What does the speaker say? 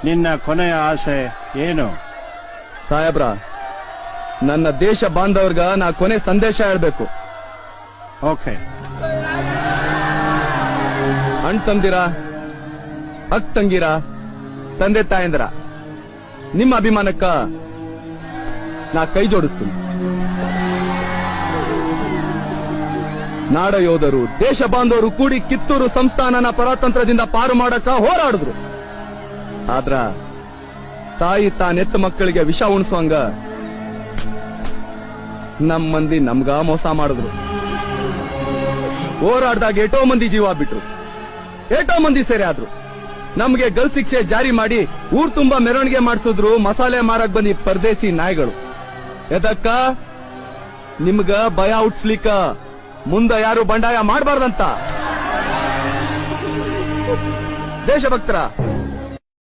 ನಿನ್ನ ಕೊನೆಯ ಆಸೆ ಏನು? ಸಾಹೇಬ್ರ, ನನ್ನ ದೇಶ ಬಾಂಧವರ್ಗ ನಾ ಕೊನೆ ಸಂದೇಶ ಹೇಳ್ಬೇಕು. ಓಕೆ. ಅಣ್ಣ ತಂದಿರ, ಅಕ್ ತಂಗಿರ, ತಂದೆ ತಾಯಂದಿರ, ನಿಮ್ಮ ಅಭಿಮಾನಕ್ಕ ನಾ ಕೈ ಜೋಡಿಸ್ತೀನಿ. ನಾಡ ಯೋಧರು, ದೇಶ ಬಾಂಧವರು ಕೂಡಿ ಕಿತ್ತೂರು ಸಂಸ್ಥಾನನ ಪರತಂತ್ರದಿಂದ ಪಾರು ಮಾಡಕ ಹೋರಾಡಿದ್ರು. ಆದ್ರ ತಾಯಿ ತಾನೆತ್ತ ಮಕ್ಕಳಿಗೆ ವಿಷ ಉಣಿಸುವಂಗ ನಮ್ ಮಂದಿ ನಮ್ಗ ಮೋಸ ಮಾಡಿದ್ರು. ಹೋರಾಡ್ದಾಗ ಎಟೋ ಮಂದಿ ಜೀವ ಬಿಟ್ರು, ಎಟೋ ಮಂದಿ ಸೆರೆ ಆದ್ರು. ನಮ್ಗೆ ಗಲ್ ಶಿಕ್ಷೆ ಜಾರಿ ಮಾಡಿ ಊರ್ ತುಂಬಾ ಮೆರವಣಿಗೆ ಮಾಡಿಸಿದ್ರು ಮಸಾಲೆ ಮಾರಕ್ ಬಂದಿ ಪರದೇಸಿ ನಾಯಿಗಳು. ಎದಕ್ಕ? ನಿಮ್ಗ ಭಯ ಹುಟ್ಸ್ಲಿಕ್ಕ, ಮುಂದ ಯಾರು ಬಂಡಾಯ ಮಾಡಬಾರ್ದಂತ. ದೇಶಭಕ್ತರ